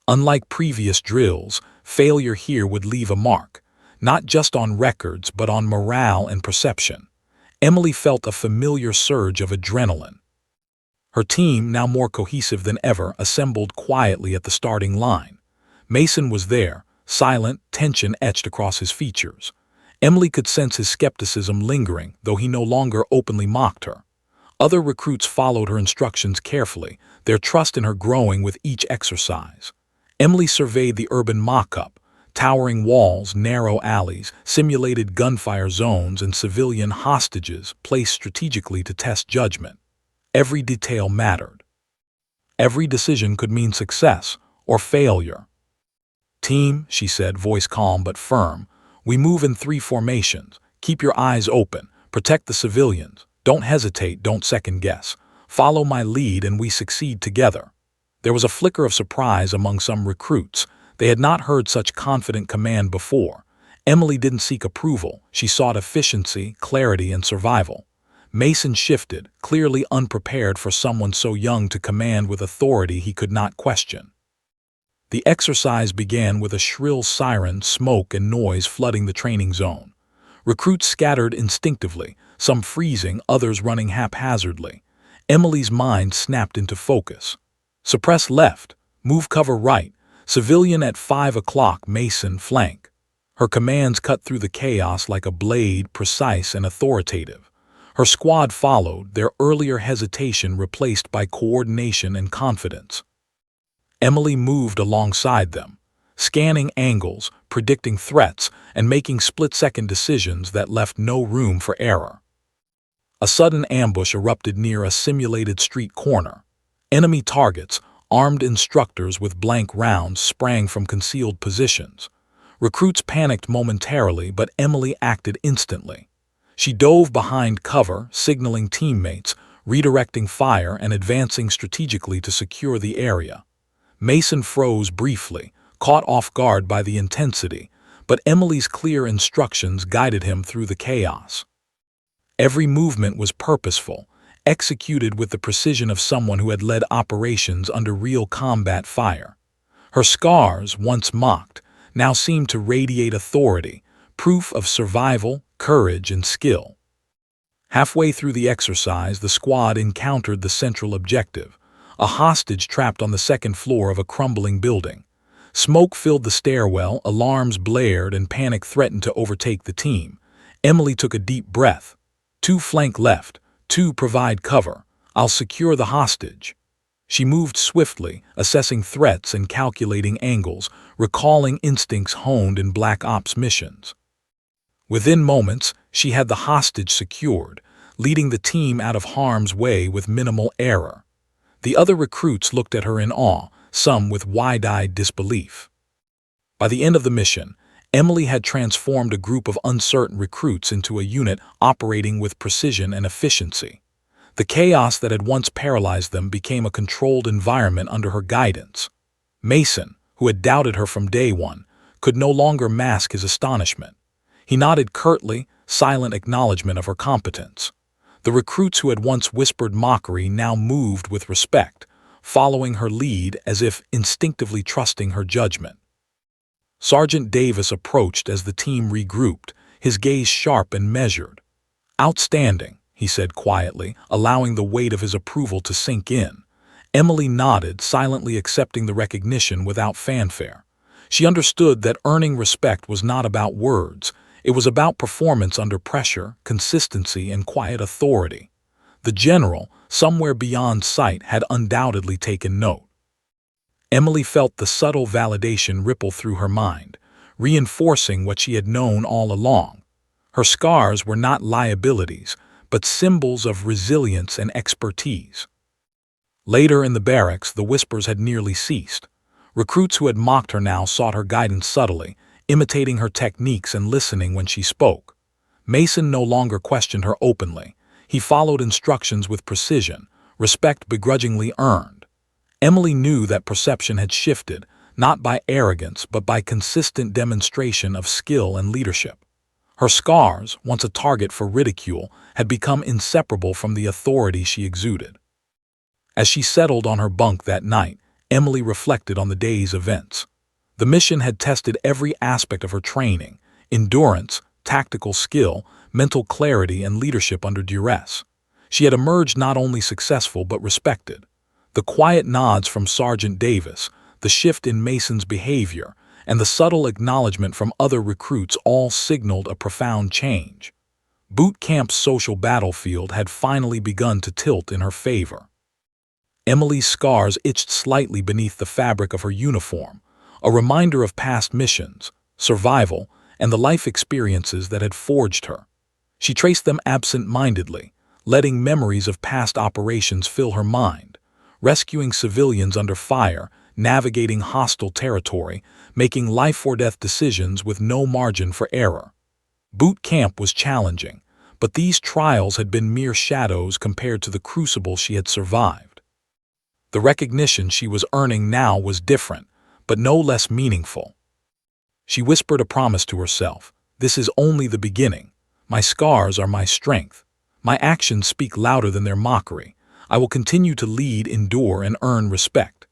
Unlike previous drills, failure here would leave a mark, not just on records but on morale and perception. Emily felt a familiar surge of adrenaline. Her team, now more cohesive than ever, assembled quietly at the starting line. Mason was there, silent, tension etched across his features. Emily could sense his skepticism lingering, though he no longer openly mocked her. Other recruits followed her instructions carefully, their trust in her growing with each exercise. Emily surveyed the urban mock-up: towering walls, narrow alleys, simulated gunfire zones, and civilian hostages placed strategically to test judgment. Every detail mattered. Every decision could mean success or failure. "Team," she said, voice calm but firm, "we move in 3 formations. Keep your eyes open. Protect the civilians. Don't hesitate, don't second-guess. Follow my lead and we succeed together." There was a flicker of surprise among some recruits. They had not heard such confident command before. Emily didn't seek approval. She sought efficiency, clarity, and survival. Mason shifted, clearly unprepared for someone so young to command with authority he could not question. The exercise began with a shrill siren, smoke and noise flooding the training zone. Recruits scattered instinctively, some freezing, others running haphazardly. Emily's mind snapped into focus. "Suppress left, move cover right, civilian at 5 o'clock, Mason flank." Her commands cut through the chaos like a blade, precise and authoritative. Her squad followed, their earlier hesitation replaced by coordination and confidence. Emily moved alongside them, scanning angles, predicting threats, and making split-second decisions that left no room for error. A sudden ambush erupted near a simulated street corner. Enemy targets, armed instructors with blank rounds, sprang from concealed positions. Recruits panicked momentarily, but Emily acted instantly. She dove behind cover, signaling teammates, redirecting fire, and advancing strategically to secure the area. Mason froze briefly, caught off guard by the intensity, but Emily's clear instructions guided him through the chaos. Every movement was purposeful, executed with the precision of someone who had led operations under real combat fire. Her scars, once mocked, now seemed to radiate authority, proof of survival, courage, and skill. Halfway through the exercise, the squad encountered the central objective: a hostage trapped on the second floor of a crumbling building. Smoke filled the stairwell, alarms blared, and panic threatened to overtake the team. Emily took a deep breath. 2 flank left, 2 provide cover. I'll secure the hostage. She moved swiftly, assessing threats and calculating angles, recalling instincts honed in Black Ops missions. Within moments, she had the hostage secured, leading the team out of harm's way with minimal error. The other recruits looked at her in awe, some with wide-eyed disbelief. By the end of the mission, Emily had transformed a group of uncertain recruits into a unit operating with precision and efficiency. The chaos that had once paralyzed them became a controlled environment under her guidance. Mason, who had doubted her from day one, could no longer mask his astonishment. He nodded curtly, silent acknowledgement of her competence. The recruits who had once whispered mockery now moved with respect, following her lead as if instinctively trusting her judgment. Sergeant Davis approached as the team regrouped, his gaze sharp and measured. "Outstanding," he said quietly, allowing the weight of his approval to sink in. Emily nodded, silently accepting the recognition without fanfare. She understood that earning respect was not about words. It was about performance under pressure, consistency, and quiet authority. The general, somewhere beyond sight, had undoubtedly taken note. Emily felt the subtle validation ripple through her mind, reinforcing what she had known all along. Her scars were not liabilities, but symbols of resilience and expertise. Later in the barracks, the whispers had nearly ceased. Recruits who had mocked her now sought her guidance subtly, imitating her techniques and listening when she spoke. Mason no longer questioned her openly. He followed instructions with precision, respect begrudgingly earned. Emily knew that perception had shifted, not by arrogance but by consistent demonstration of skill and leadership. Her scars, once a target for ridicule, had become inseparable from the authority she exuded. As she settled on her bunk that night, Emily reflected on the day's events. The mission had tested every aspect of her training: endurance, tactical skill, mental clarity, and leadership under duress. She had emerged not only successful but respected. The quiet nods from Sergeant Davis, the shift in Mason's behavior, and the subtle acknowledgement from other recruits all signaled a profound change. Boot camp's social battlefield had finally begun to tilt in her favor. Emily's scars itched slightly beneath the fabric of her uniform, a reminder of past missions, survival, and the life experiences that had forged her. She traced them absent-mindedly, letting memories of past operations fill her mind, rescuing civilians under fire, navigating hostile territory, making life-or-death decisions with no margin for error. Boot camp was challenging, but these trials had been mere shadows compared to the crucible she had survived. The recognition she was earning now was different, but no less meaningful. She whispered a promise to herself: "This is only the beginning. My scars are my strength. My actions speak louder than their mockery. I will continue to lead, endure, and earn respect."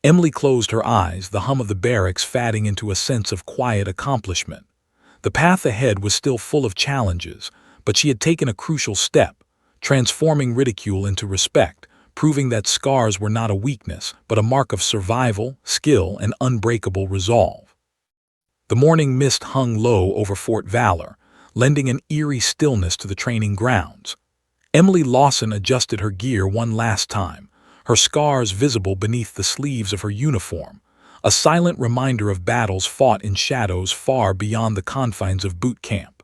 Emily closed her eyes, the hum of the barracks fading into a sense of quiet accomplishment. The path ahead was still full of challenges, but she had taken a crucial step, transforming ridicule into respect, proving that scars were not a weakness, but a mark of survival, skill, and unbreakable resolve. The morning mist hung low over Fort Valor, lending an eerie stillness to the training grounds. Emily Lawson adjusted her gear one last time, her scars visible beneath the sleeves of her uniform, a silent reminder of battles fought in shadows far beyond the confines of boot camp.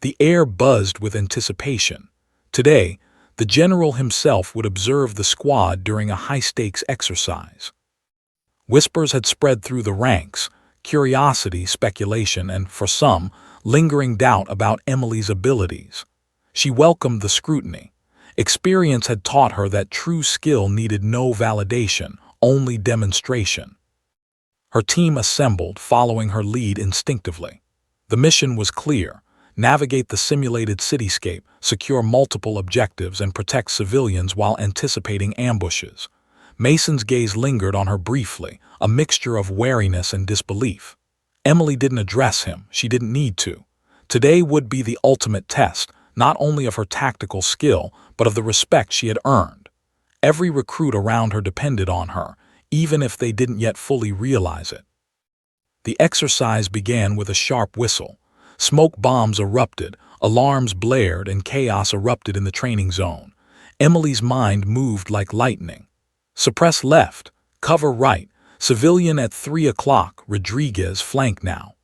The air buzzed with anticipation. Today, the general himself would observe the squad during a high-stakes exercise. Whispers had spread through the ranks, curiosity, speculation, and, for some, lingering doubt about Emily's abilities. She welcomed the scrutiny. Experience had taught her that true skill needed no validation, only demonstration. Her team assembled, following her lead instinctively. The mission was clear: navigate the simulated cityscape, secure multiple objectives, and protect civilians while anticipating ambushes. Mason's gaze lingered on her briefly, a mixture of wariness and disbelief. Emily didn't address him; she didn't need to. Today would be the ultimate test, not only of her tactical skill, but of the respect she had earned. Every recruit around her depended on her, even if they didn't yet fully realize it. The exercise began with a sharp whistle. Smoke bombs erupted, alarms blared, and chaos erupted in the training zone. Emily's mind moved like lightning. Suppress left, cover right, civilian at 3 o'clock, Rodriguez flank now.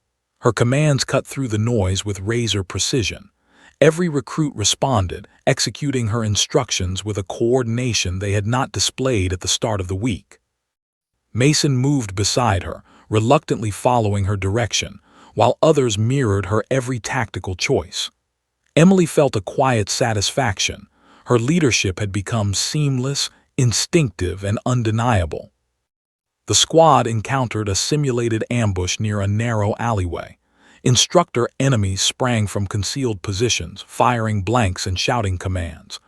Her commands cut through the noise with razor precision. Every recruit responded, executing her instructions with a coordination they had not displayed at the start of the week. Mason moved beside her, reluctantly following her direction, while others mirrored her every tactical choice. Emily felt a quiet satisfaction. Her leadership had become seamless, instinctive, and undeniable. The squad encountered a simulated ambush near a narrow alleyway. Instructor enemies sprang from concealed positions, firing blanks and shouting commands.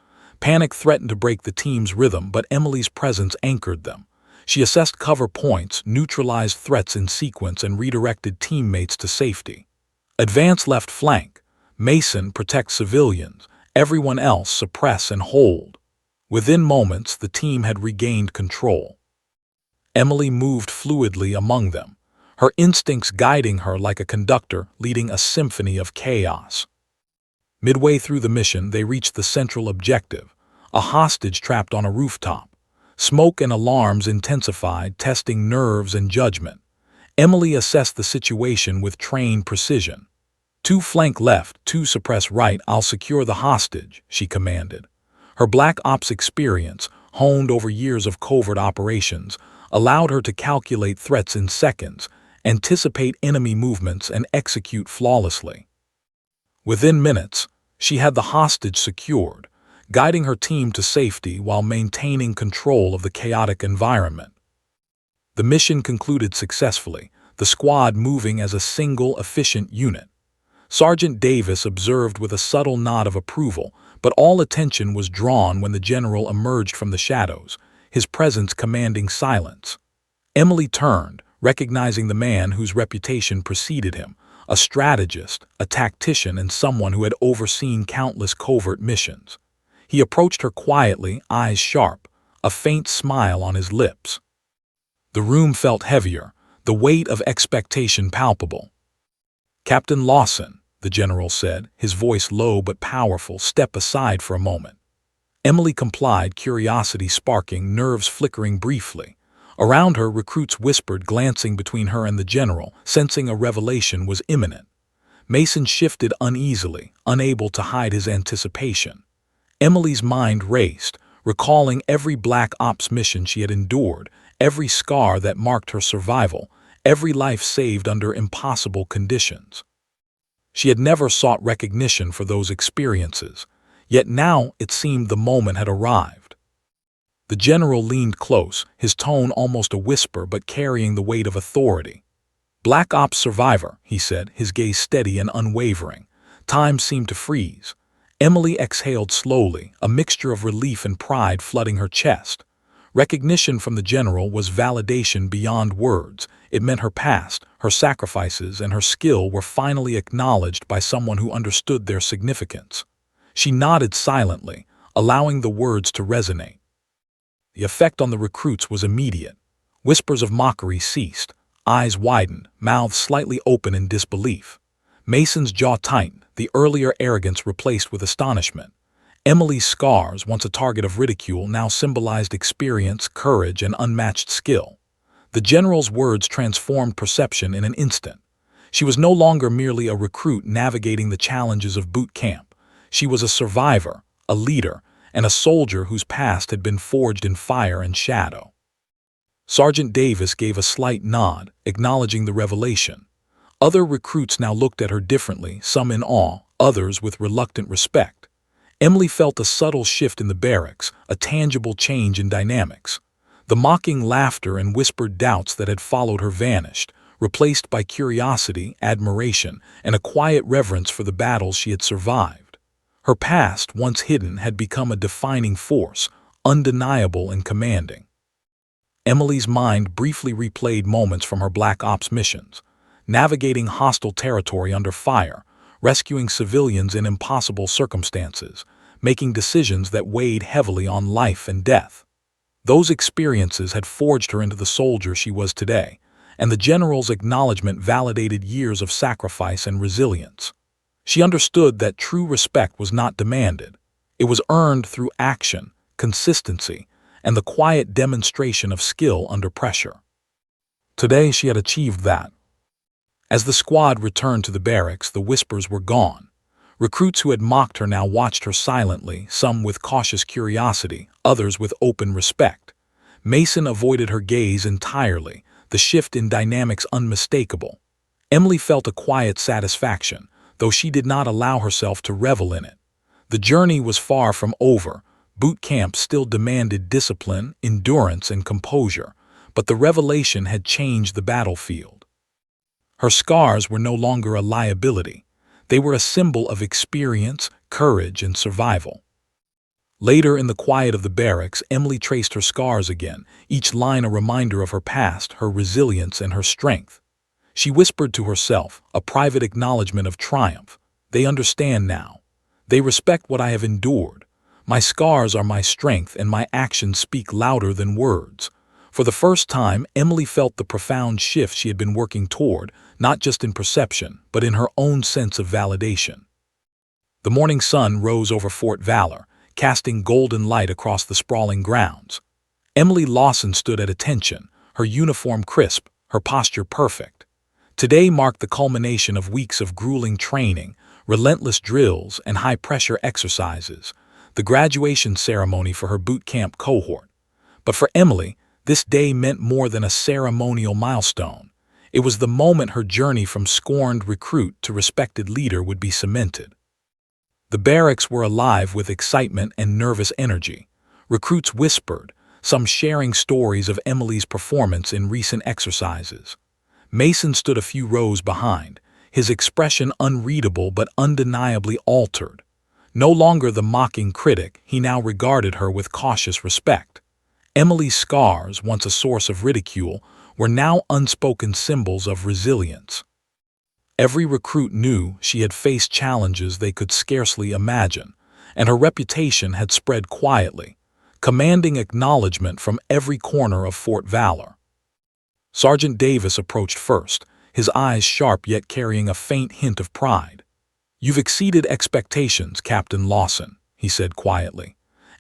Panic threatened to break the team's rhythm, but Emily's presence anchored them. She assessed cover points, neutralized threats in sequence, and redirected teammates to safety. Advance left flank. Mason, protect civilians. Everyone else, suppress and hold. Within moments, the team had regained control. Emily moved fluidly among them, her instincts guiding her like a conductor leading a symphony of chaos. Midway through the mission, they reached the central objective, a hostage trapped on a rooftop. Smoke and alarms intensified, testing nerves and judgment. Emily assessed the situation with trained precision. 2 flank left, 2 suppress right, I'll secure the hostage, she commanded. Her Black Ops experience, honed over years of covert operations, allowed her to calculate threats in seconds, anticipate enemy movements, and execute flawlessly. Within minutes, she had the hostage secured, guiding her team to safety while maintaining control of the chaotic environment. The mission concluded successfully, the squad moving as a single, efficient unit. Sergeant Davis observed with a subtle nod of approval, but all attention was drawn when the general emerged from the shadows, his presence commanding silence. Emily turned, recognizing the man whose reputation preceded him, a strategist, a tactician, and someone who had overseen countless covert missions. He approached her quietly, eyes sharp, a faint smile on his lips. The room felt heavier, the weight of expectation palpable. "Captain Lawson," the general said, his voice low but powerful, "step aside for a moment." Emily complied, curiosity sparking, nerves flickering briefly. Around her, recruits whispered, glancing between her and the general, sensing a revelation was imminent. Mason shifted uneasily, unable to hide his anticipation. Emily's mind raced, recalling every Black Ops mission she had endured, every scar that marked her survival, every life saved under impossible conditions. She had never sought recognition for those experiences, yet now it seemed the moment had arrived. The general leaned close, his tone almost a whisper but carrying the weight of authority. "Black Ops survivor," he said, his gaze steady and unwavering. Time seemed to freeze. Emily exhaled slowly, a mixture of relief and pride flooding her chest. Recognition from the general was validation beyond words. It meant her past, her sacrifices, and her skill were finally acknowledged by someone who understood their significance. She nodded silently, allowing the words to resonate. The effect on the recruits was immediate. Whispers of mockery ceased, eyes widened, mouths slightly open in disbelief. Mason's jaw tightened, the earlier arrogance replaced with astonishment. Emily's scars, once a target of ridicule, now symbolized experience, courage, and unmatched skill. The general's words transformed perception in an instant. She was no longer merely a recruit navigating the challenges of boot camp. She was a survivor, a leader, and a soldier whose past had been forged in fire and shadow. Sergeant Davis gave a slight nod, acknowledging the revelation. Other recruits now looked at her differently, some in awe, others with reluctant respect. Emily felt a subtle shift in the barracks, a tangible change in dynamics. The mocking laughter and whispered doubts that had followed her vanished, replaced by curiosity, admiration, and a quiet reverence for the battles she had survived. Her past, once hidden, had become a defining force, undeniable and commanding. Emily's mind briefly replayed moments from her Black Ops missions, navigating hostile territory under fire, rescuing civilians in impossible circumstances, making decisions that weighed heavily on life and death. Those experiences had forged her into the soldier she was today, and the general's acknowledgement validated years of sacrifice and resilience. She understood that true respect was not demanded. It was earned through action, consistency, and the quiet demonstration of skill under pressure. Today she had achieved that. As the squad returned to the barracks, the whispers were gone. Recruits who had mocked her now watched her silently, some with cautious curiosity, others with open respect. Mason avoided her gaze entirely, the shift in dynamics unmistakable. Emily felt a quiet satisfaction, though she did not allow herself to revel in it. The journey was far from over. Boot camp still demanded discipline, endurance, and composure, but the revelation had changed the battlefield. Her scars were no longer a liability. They were a symbol of experience, courage, and survival. Later in the quiet of the barracks, Emily traced her scars again, each line a reminder of her past, her resilience, and her strength. She whispered to herself, a private acknowledgement of triumph. "They understand now. They respect what I have endured. My scars are my strength, and my actions speak louder than words." For the first time, Emily felt the profound shift she had been working toward, not just in perception, but in her own sense of validation. The morning sun rose over Fort Valor, casting golden light across the sprawling grounds. Emily Lawson stood at attention, her uniform crisp, her posture perfect. Today marked the culmination of weeks of grueling training, relentless drills, and high-pressure exercises, the graduation ceremony for her boot camp cohort. But for Emily, this day meant more than a ceremonial milestone. It was the moment her journey from scorned recruit to respected leader would be cemented. The barracks were alive with excitement and nervous energy. Recruits whispered, some sharing stories of Emily's performance in recent exercises. Mason stood a few rows behind, his expression unreadable but undeniably altered. No longer the mocking critic, he now regarded her with cautious respect. Emily's scars, once a source of ridicule, were now unspoken symbols of resilience. Every recruit knew she had faced challenges they could scarcely imagine, and her reputation had spread quietly, commanding acknowledgement from every corner of Fort Valor. Sergeant Davis approached first, his eyes sharp yet carrying a faint hint of pride. "You've exceeded expectations, Captain Lawson," he said quietly.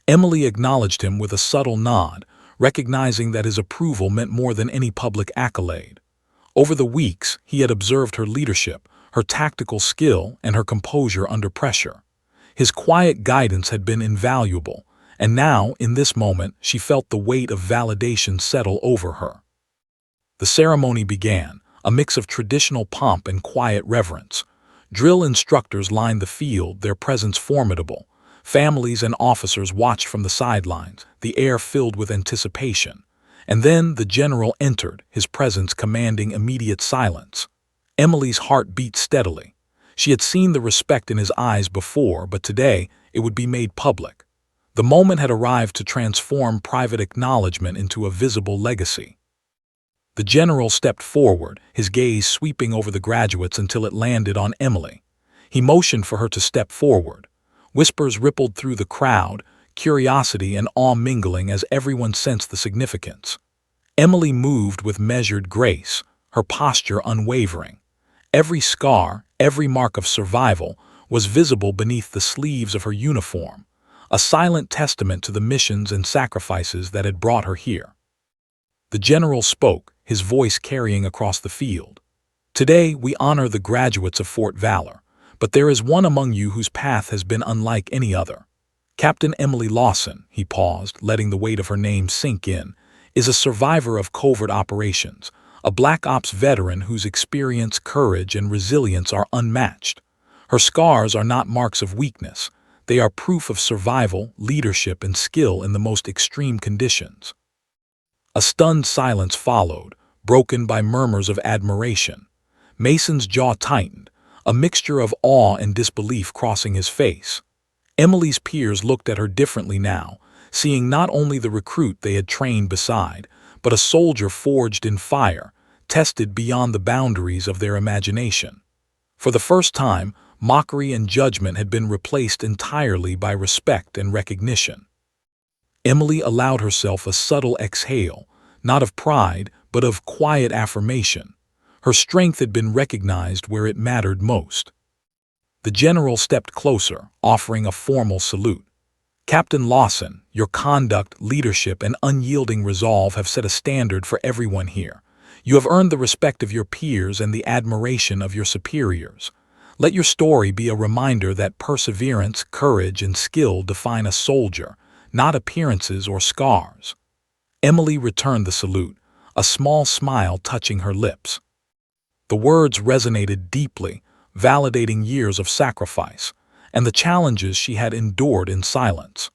Emily acknowledged him with a subtle nod, recognizing that his approval meant more than any public accolade. Over the weeks, he had observed her leadership, her tactical skill, and her composure under pressure. His quiet guidance had been invaluable, and now, in this moment, she felt the weight of validation settle over her. The ceremony began, a mix of traditional pomp and quiet reverence. Drill instructors lined the field, their presence formidable. Families and officers watched from the sidelines, the air filled with anticipation. And then the general entered, his presence commanding immediate silence. Emily's heart beat steadily. She had seen the respect in his eyes before, but today it would be made public. The moment had arrived to transform private acknowledgement into a visible legacy. The general stepped forward, his gaze sweeping over the graduates until it landed on Emily. He motioned for her to step forward. Whispers rippled through the crowd, curiosity and awe mingling as everyone sensed the significance. Emily moved with measured grace, her posture unwavering. Every scar, every mark of survival, was visible beneath the sleeves of her uniform, a silent testament to the missions and sacrifices that had brought her here. The general spoke, his voice carrying across the field. "Today we honor the graduates of Fort Valor, but there is one among you whose path has been unlike any other. Captain Emily Lawson," he paused, letting the weight of her name sink in, "is a survivor of covert operations, a Black Ops veteran whose experience, courage, and resilience are unmatched. Her scars are not marks of weakness. They are proof of survival, leadership, and skill in the most extreme conditions." A stunned silence followed, broken by murmurs of admiration. Mason's jaw tightened, a mixture of awe and disbelief crossing his face. Emily's peers looked at her differently now, seeing not only the recruit they had trained beside, but a soldier forged in fire, tested beyond the boundaries of their imagination. For the first time, mockery and judgment had been replaced entirely by respect and recognition. Emily allowed herself a subtle exhale, not of pride, but of quiet affirmation. Her strength had been recognized where it mattered most. The general stepped closer, offering a formal salute. "Captain Lawson, your conduct, leadership, and unyielding resolve have set a standard for everyone here. You have earned the respect of your peers and the admiration of your superiors. Let your story be a reminder that perseverance, courage, and skill define a soldier, not appearances or scars." Emily returned the salute, a small smile touching her lips. The words resonated deeply, validating years of sacrifice and the challenges she had endured in silence.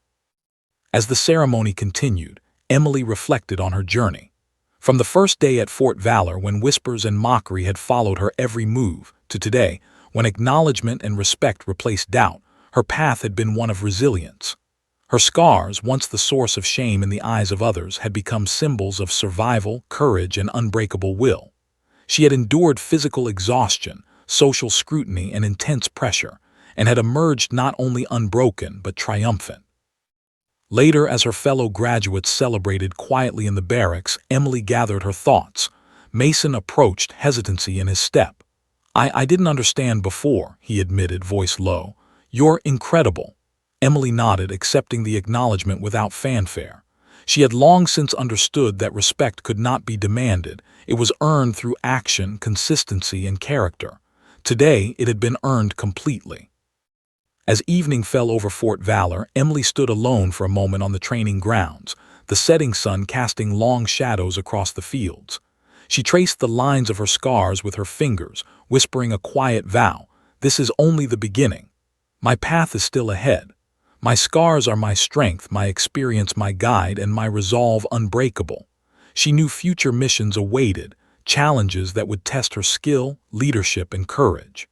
As the ceremony continued, Emily reflected on her journey. From the first day at Fort Valor, when whispers and mockery had followed her every move, to today, when acknowledgement and respect replaced doubt, her path had been one of resilience. Her scars, once the source of shame in the eyes of others, had become symbols of survival, courage, and unbreakable will. She had endured physical exhaustion, social scrutiny, and intense pressure, and had emerged not only unbroken but triumphant. Later, as her fellow graduates celebrated quietly in the barracks, Emily gathered her thoughts. Mason approached, hesitancy in his step. I didn't understand before," he admitted, voice low. "You're incredible." Emily nodded, accepting the acknowledgement without fanfare. She had long since understood that respect could not be demanded. It was earned through action, consistency, and character. Today, it had been earned completely. As evening fell over Fort Valor, Emily stood alone for a moment on the training grounds, the setting sun casting long shadows across the fields. She traced the lines of her scars with her fingers, whispering a quiet vow, "This is only the beginning. My path is still ahead." My scars are my strength, my experience my guide, and my resolve unbreakable. She knew future missions awaited, challenges that would test her skill, leadership, and courage.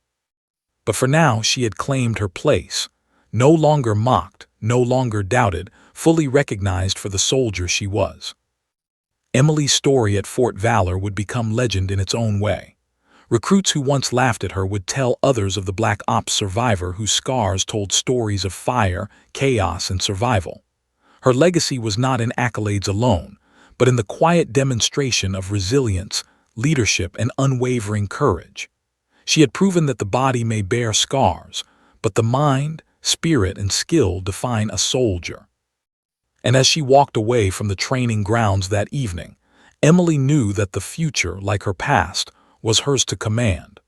But for now, she had claimed her place. No longer mocked, no longer doubted, fully recognized for the soldier she was. Emily's story at Fort Valor would become legend in its own way. Recruits who once laughed at her would tell others of the Black Ops survivor whose scars told stories of fire, chaos, and survival. Her legacy was not in accolades alone, but in the quiet demonstration of resilience, leadership, and unwavering courage. She had proven that the body may bear scars, but the mind, spirit, and skill define a soldier. And as she walked away from the training grounds that evening, Emily knew that the future, like her past, was hers to command.